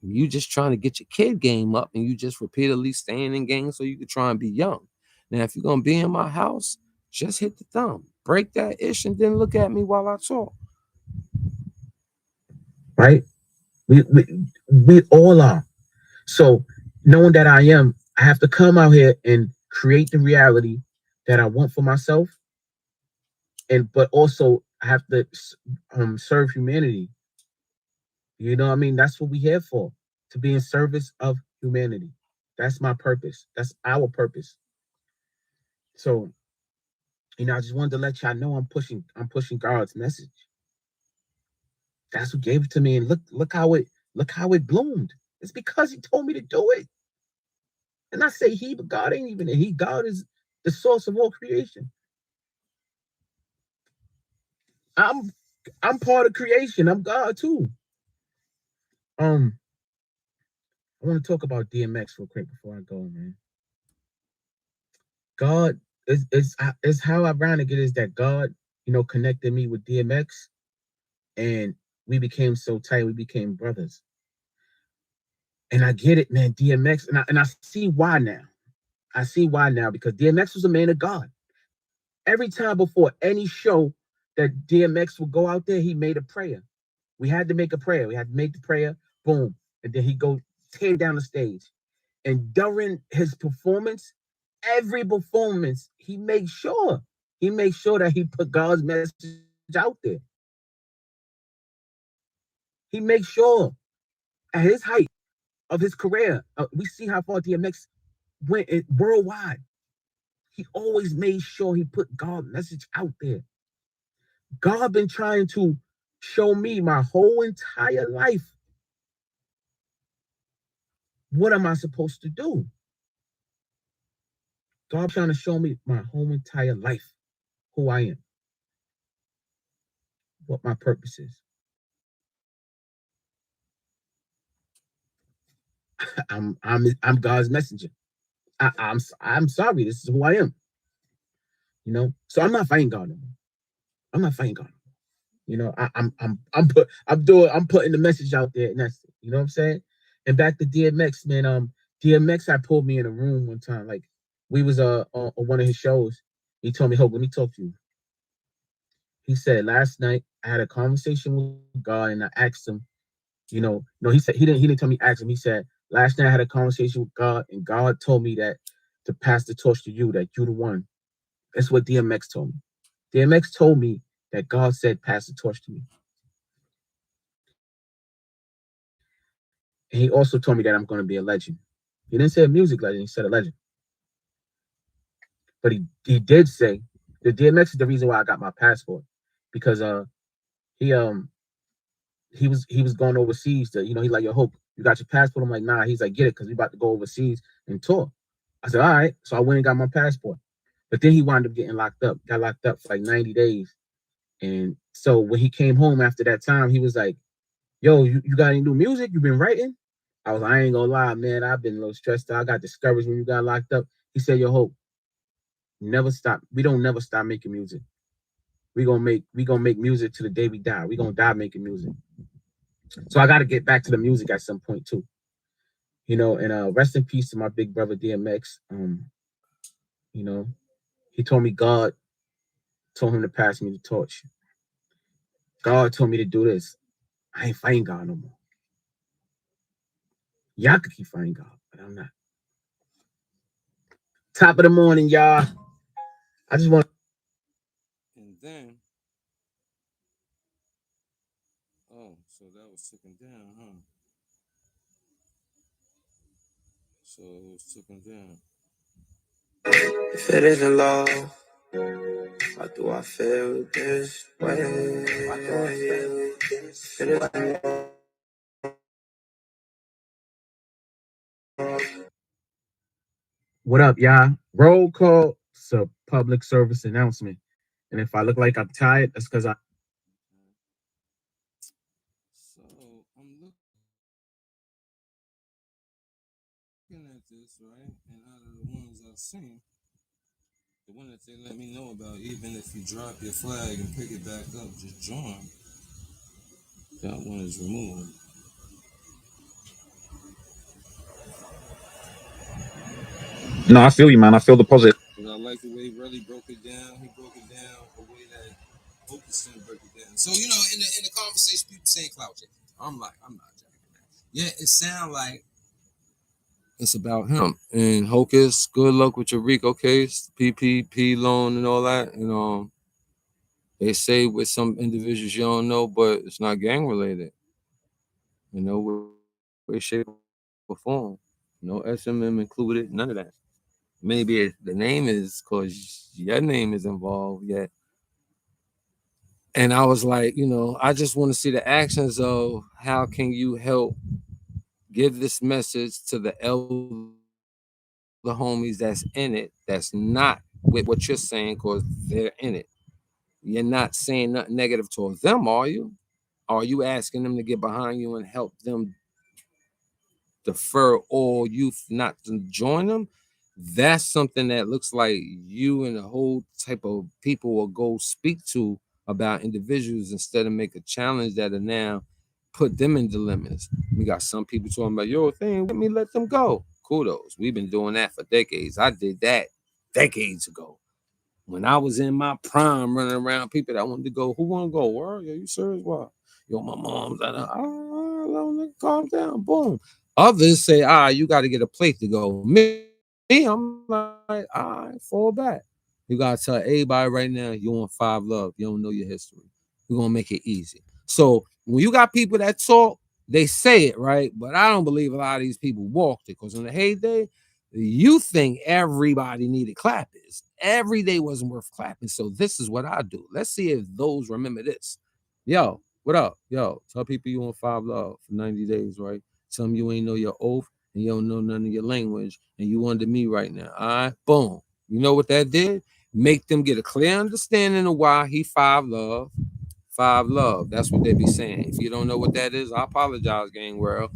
you just trying to get your kid game up and you just repeatedly staying in gangs so you can try and be young. Now, if you're going to be in my house, just hit the thumb, break that ish, and then look at me while I talk. Right? We all are. So knowing that I have to come out here and create the reality that I want for myself. But also I have to serve humanity. You know what I mean? That's what we're here for, to be in service of humanity. That's my purpose. That's our purpose. So, you know, I just wanted to let y'all know I'm pushing God's message. That's what gave it to me. And look how it bloomed. It's because he told me to do it. And I say he, but God ain't even he. God is the source of all creation. I'm part of creation. I'm God too. I want to talk about DMX real quick before I go, man. God is how ironic it is that God, you know, connected me with DMX, and we became so tight. We became brothers. And I get it, man. DMX, and I see why now. I see why now, because DMX was a man of God. Every time before any show that DMX would go out there, he made a prayer. We had to make a prayer. We had to make the prayer, boom, and then he go tear down the stage. And during his performance, every performance, he makes sure that he put God's message out there. He makes sure at his height of his career, we see how far DMX went worldwide. He always made sure he put God's message out there. God been trying to show me my whole entire life. What am I supposed to do? God trying to show me my whole entire life, who I am, what my purpose is. I'm God's messenger. I'm sorry. This is who I am. You know, so I'm not fighting God no more. I'm not fighting God no more. You know, I'm putting the message out there, and that's it. You know what I'm saying? And back to DMX, man. DMX had pulled me in a room one time. Like we was on one of his shows. He told me, "Hope, let me talk to you." He said, "Last night I had a conversation with God, and I asked him, you know, no, he said he didn't tell me ask him. He said, last night I had a conversation with God, and God told me that to pass the torch to you, that you're the one." That's what DMX told me. DMX told me that God said, pass the torch to me. And he also told me that I'm going to be a legend. He didn't say a music legend, he said a legend. But he did say the DMX is the reason why I got my passport, because he was going overseas to, you know, he like, yo, Hope, you got your passport? I'm like, nah. He's like, get it, because we about to go overseas and tour. I said, all right. So I went and got my passport. But then he wound up getting locked up, got locked up for like 90 days. And so when he came home after that time, he was like, yo, you got any new music? You been writing? I was like, I ain't gonna lie, man. I've been a little stressed out. I got discouraged when you got locked up. He said, yo, Hope, never stop. We don't never stop making music. We gonna make music to the day we die. We gonna die making music. So I got to get back to the music at some point too, you know. And rest in peace to my big brother DMX. You know, he told me God told him to pass me the torch. God told me to do this. I ain't fighting God no more. Y'all could keep fighting God, but I'm not. Top of the morning, y'all. I just want. And then, oh, so that was taken down, huh? So it was taken down. If it isn't love, why do I feel this way? Why do I feel this way? What up, y'all? Roll call. It's a public service announcement. And if I look like I'm tired, that's because I. So I'm looking at this, right? And out of the ones I've seen, the one that they let me know about, even if you drop your flag and pick it back up, just join, that one is removed. No, I feel you, man. I feel the positive. But I like the way Relly broke it down. He broke it down the way that Hokuston broke it down. So, you know, in the conversation, people saying clout chasing. I'm like, I'm not jacking that. Yeah, it sounds like it's about him. And Hocus, good luck with your RICO case, PPP loan and all that. You know, they say with some individuals you don't know, but it's not gang related. You know, way, shape, or form. No SMM included, none of that. Maybe the name is because your name is involved yet. And I was like, you know, I just want to see the actions of how can you help give this message to the elder homies that's in it, that's not with what you're saying because they're in it. You're not saying nothing negative towards them, are you? Are you asking them to get behind you and help them defer all youth not to join them? That's something that looks like you and the whole type of people will go speak to about individuals instead of make a challenge that are now put them in dilemmas. We got some people talking about your thing, let me let them go. Kudos. We've been doing that for decades. I did that decades ago. When I was in my prime running around people that wanted to go, who want to go? Where? Are you serious? What? Yo, my mom's at calm down. Boom. Others say, you got to get a plate to go. Me, I'm like, fall back. You got to tell everybody right now, you want 5 Love. You don't know your history. We're going to make it easy. So when you got people that talk, they say it, right? But I don't believe a lot of these people walked it because in the heyday, you think everybody needed clappers. Every day wasn't worth clapping. So this is what I do. Let's see if those remember this. Yo, what up? Yo, tell people you want 5 Love for 90 days, right? Some you ain't know your oath and you don't know none of your language and you under me right now. All right, boom. You know what that did? Make them get a clear understanding of why he 5 Love. 5 Love. That's what they be saying. If you don't know what that is, I apologize, gang world.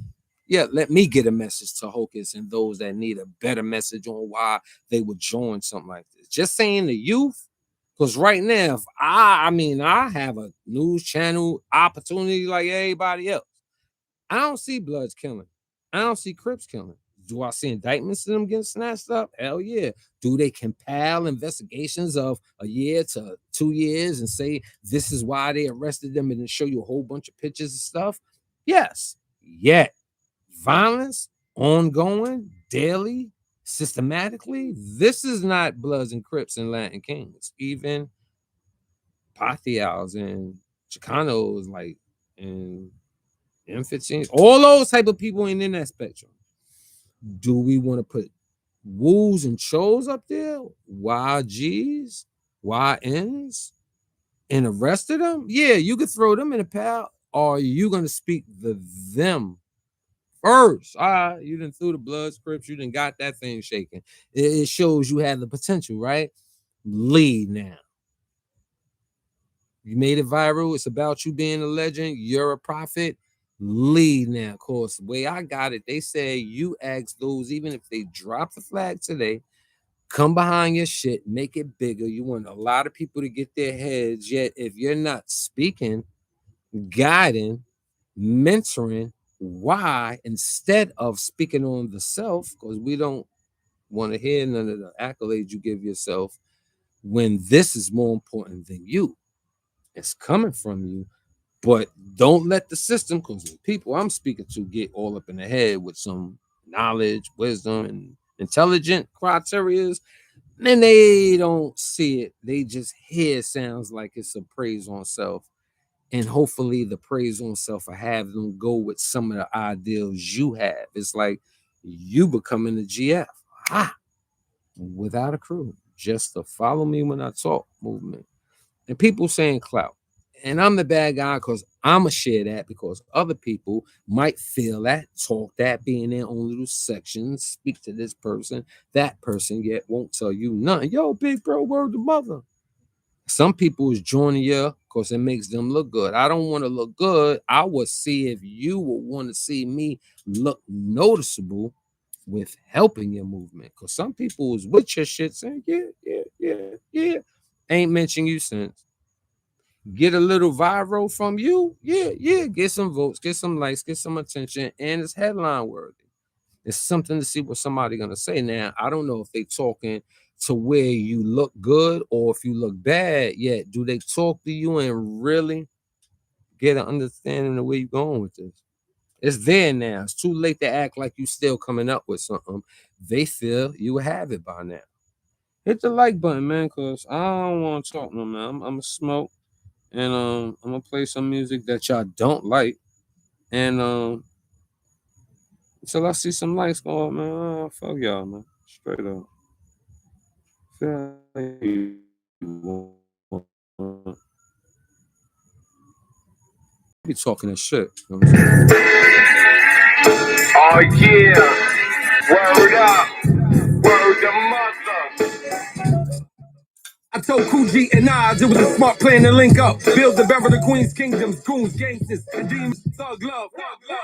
Yeah, let me get a message to Hocus and those that need a better message on why they would join something like this. Just saying the youth, because right now, if I mean, I have a news channel opportunity like everybody else. I don't see Bloods killing. I don't see Crips killing. Do I see indictments of them getting snatched up? Hell yeah. Do they compile investigations of a year to 2 years and say this is why they arrested them and then show you a whole bunch of pictures and stuff? Yes. Yet violence ongoing daily systematically, this is not Bloods and Crips and Latin Kings, even Pathials and Chicanos, like, and M15s, all those type of people ain't in that spectrum. Do we want to put woos and chos up there, YGs, YNs, and the rest of them? Yeah, you could throw them in a pile. Or are you going to speak the them first? You didn't through the blood scripts, you didn't got that thing shaking. It shows you have the potential, right? Lead now. You made it viral. It's about you being a legend. You're a prophet. Lead now. Of course, the way I got it, they say you ask those, even if they drop the flag today, come behind your shit, make it bigger. You want a lot of people to get their heads. Yet, if you're not speaking, guiding, mentoring, why instead of speaking on the self, because we don't want to hear none of the accolades you give yourself when this is more important than you. It's coming from you, but don't let the system, because the people I'm speaking to get all up in the head with some knowledge, wisdom, and intelligent criteria, then they don't see it. They just hear it sounds like it's a praise on self. And hopefully the praise on self will have them go with some of the ideals you have. It's like you becoming a GF. Without a crew. Just to follow me when I talk movement. And people saying clout. And I'm the bad guy because I'm going to share that because other people might feel that, talk that, be in their own little sections, speak to this person, that person, yet won't tell you nothing. Yo, big bro, word to mother. Some people is joining you because it makes them look good. I don't want to look good. I will see if you will want to see me look noticeable with helping your movement. Because some people is with your shit saying, yeah. Ain't mentioned you since. Get a little viral from you, yeah. Get some votes, get some likes, get some attention, and it's headline worthy. It's something to see what somebody gonna say. Now, I don't know if they talking to where you look good or if you look bad yet. Do they talk to you and really get an understanding of where you're going with this? It's there now. It's too late to act like you still coming up with something. They feel you have it by now. Hit the like button, man, because I don't want to talk no man. I'm gonna smoke. And I'm gonna play some music that y'all don't like. And until I see some lights go up, man, fuck y'all, man. Straight up. Feel like you want- be talking that shit. You know what I'm saying? Oh yeah, word up, word to mother. I told Coogee and Nas it was a smart plan to link up. Build the Beverly Queens Kingdoms, goons, gangsters, and demons, thug love.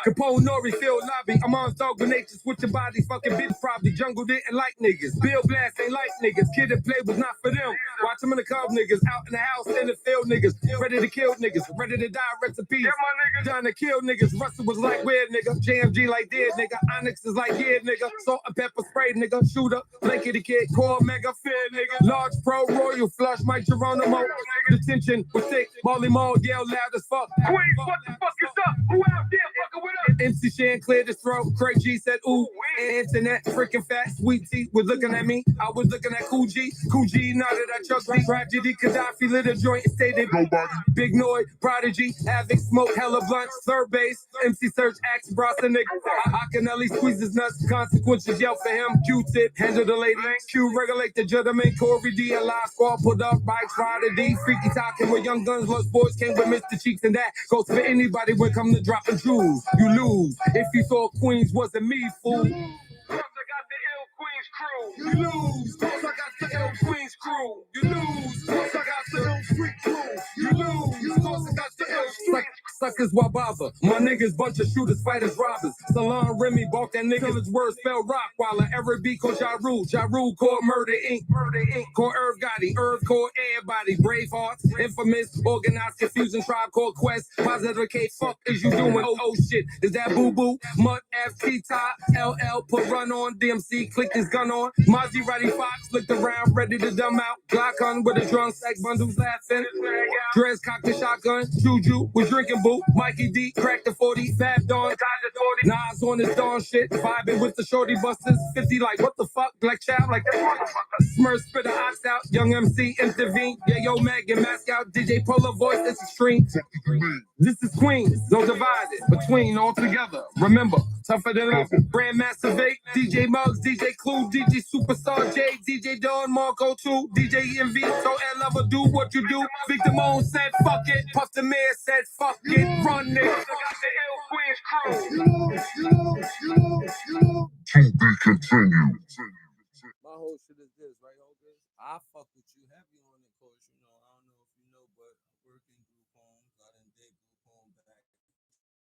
Capone, Nori, Phil, Lobby. I'm on thug with nature, switch your body, fucking bitch probably. Jungle didn't like niggas. Bill Blast ain't like niggas. Kid that play was not for them. Watch them in the club niggas, out in the house, in the field niggas. Ready to kill niggas, ready to die, recipes. Yeah, my nigga. Trying to kill niggas. Russell was like weird nigga. JMG like dead nigga. Onyx is like yeah nigga. Salt and pepper spray nigga. Shooter, Blankety Kid, core mega fear nigga. Large pro royal flush, Mike Geronimo. Detention was thick. Molly Mall yell loud as fuck. Queens, what the fuck is up? Who out there fucking with us? MC Shan cleared his throat. Craig G said ooh. Internet freaking fat. Sweet Tea was looking at me. I was looking at Coogee. Coogee nodded at Chuck D. Tragedy. Gaddafi lit a joint and stated nobody. Big Noise, Prodigy, Havoc, Smoke, hella blunt, third base, MC Search, Axe, Bronson, nigga. Akinelli squeezes nuts, consequences yell for him. Q-tip, handle the lady. Q regulate the gentleman. Corey D, a live squad, pulled up, bikes, rider D. Freaky talking with young guns, lost boys came with Mr. Cheeks, and that goes for anybody when come to dropping jewels. You lose. If you thought Queens wasn't me, fool. Cause I got the ill Queens crew. You lose. Cause I got the ill Queens crew. You lose. Cause I got the ill street crew. You lose. Cause I got the ill street. Suckers, why bother? My niggas, bunch of shooters, fighters, robbers. Salon Remy, balk that nigga. His words spell rock. While I ever be called Ja Rule. Ja Rule called Murder Inc. Murder Inc. Called Irv Gotti. Irv called everybody. Brave hearts, infamous, organized, confusion, tribe called Quest. Positive K, fuck is you doing? Oh shit, is that boo boo? Mud FT top, LL put run on. DMC clicked his gun on. Mozzie Roddy Fox looked around, ready to dumb out. Glock on with a drum sack, bundles laughing. Dress cocked the shotgun. Juju was drinking boo. Mikey D cracked the 40. Fab Dawn. Nas on his dawn shit. Vibing with the shorty busters. 50 like, what the fuck? Black child like that. Smurf spit a ox out. Young MC intervene. Yeah, yo, Mag and Mask out. DJ Polar voice, that's extreme. This is Queens. Don't divide it. Between all together. Remember, tougher than ever. Grandmaster Vape. DJ Muggs. DJ Clue. DJ Superstar J. DJ Dawn. Marco 2. DJ MV. So L Lover, do what you do. Victim Moan said fuck it. Puff the Mayor said fuck it. Run it. I got the ill Queens crew. To be continued. My whole shit is this, right, Hogan? I fuck with you heavy on it, cause you know, I don't know if you know, but I work in group homes. I done did group home back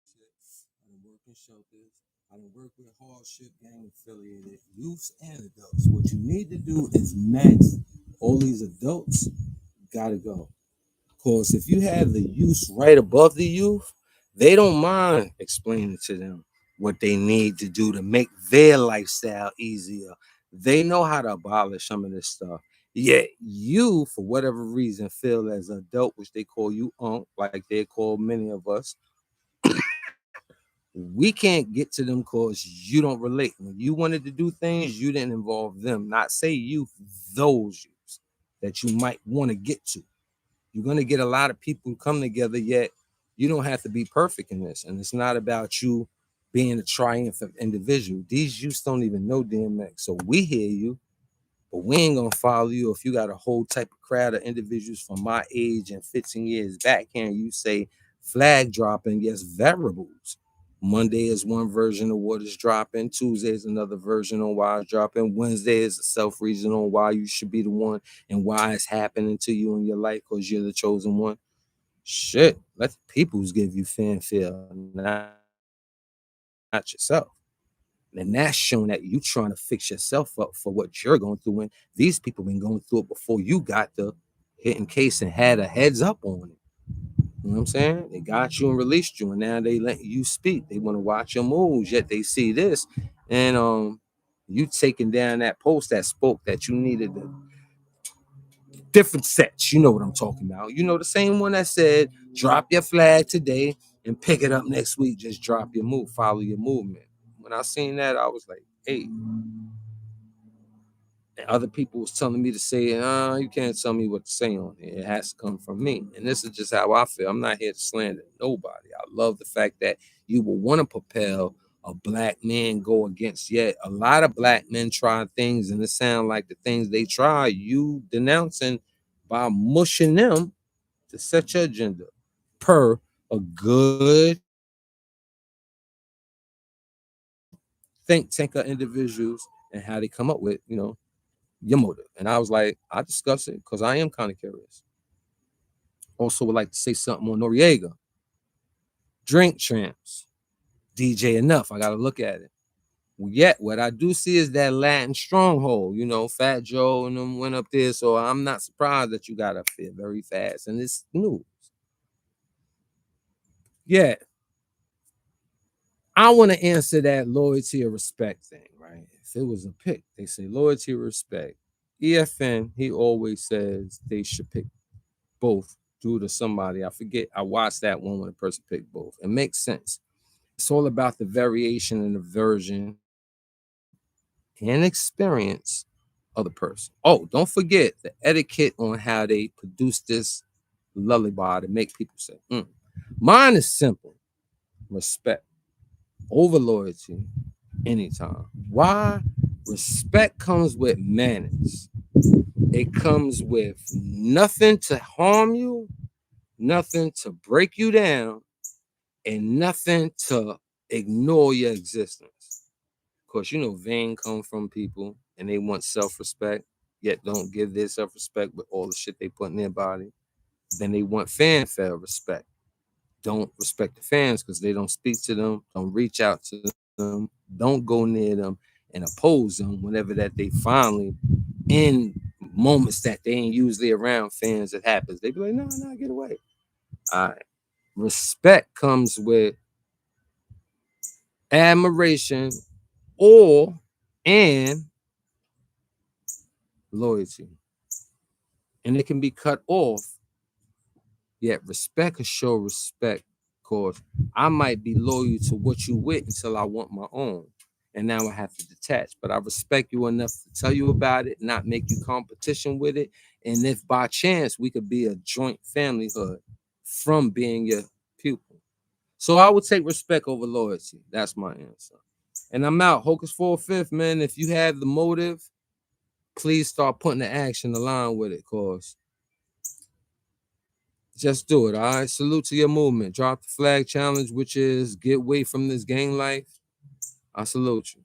shit. I done work in shelters. I done work with hardship gang affiliated youths and adults. What you need to do is max all these adults gotta go. Cause if you have the youth right above the youth, they don't mind explaining to them what they need to do to make their lifestyle easier. They know how to abolish some of this stuff. Yet you, for whatever reason, feel as an adult, which they call you like they call many of us, We can't get to them because you don't relate. When you wanted to do things, you didn't involve them. Not say you, those youths that you might want to get to. You're going to get a lot of people come together, yet you don't have to be perfect in this. And it's not about you being a triumphant individual. These youths don't even know DMX. So we hear you, but we ain't going to follow you if you got a whole type of crowd of individuals from my age and 15 years back here and you say flag dropping, yes, variables. Monday is one version of what is dropping. Tuesday is another version on why it's dropping. Wednesday is a self-reason on why you should be the one and why it's happening to you in your life because you're the chosen one. Shit, let the peoples give you fanfare, not yourself. And that's showing that you trying to fix yourself up for what you're going through. And these people been going through it before you got the hitting case and had a heads up on it. You know what I'm saying? They got you and released you, and now they let you speak. They want to watch your moves, yet they see this. And you taking down that post that spoke that you needed the different sets. You know what I'm talking about. You know, the same one that said, drop your flag today and pick it up next week. Just drop your move, follow your movement. When I seen that, I was like, hey. And other people was telling me to say, you can't tell me what to say on it. It has to come from me. And this is just how I feel. I'm not here to slander nobody. I love the fact that you will want to propel a black man go against, yet a lot of black men try things and it sound like the things they try, you denouncing by mushing them to set your agenda per a good think tank of individuals and how they come up with, your motive. And I was like, I discuss it because I am kind of curious. Also would like to say something on Noriega. Drink Champs. DJ Enough. I got to look at it. Yet what I do see is that Latin stronghold. Fat Joe and them went up there. So I'm not surprised that you got up there very fast. And it's news. Yeah. I want to answer that loyalty or respect thing, right? If it was a pick, they say loyalty or respect. EFN, he always says they should pick both due to somebody. I forget. I watched that one when a person picked both. It makes sense. It's all about the variation and the version and experience of the person. Oh, don't forget the etiquette on how they produce this lullaby to make people say, Mine is simple. Respect over loyalty anytime. Why? Respect comes with manners. It comes with nothing to harm you, nothing to break you down, and nothing to ignore your existence. Of course, vain come from people and they want self-respect, yet don't give their self-respect with all the shit they put in their body. Then they want fanfare respect. Don't respect the fans because they don't speak to them, don't reach out to them, don't go near them and oppose them whenever that they finally in moments that they ain't usually around fans, it happens. They be like, no, get away. All right. Respect comes with admiration and loyalty. And it can be cut off. Yet respect is show respect. Because I might be loyal to what you with until I want my own. And now I have to detach. But I respect you enough to tell you about it, not make you competition with it. And if by chance we could be a joint familyhood from being your pupil. So I would take respect over loyalty. That's my answer. And I'm out. Hocus 4/5, man. If you have the motive, please start putting the action along with it, cause just do it. All right. Salute to your movement. Drop the flag challenge, which is get away from this gang life. I salute you.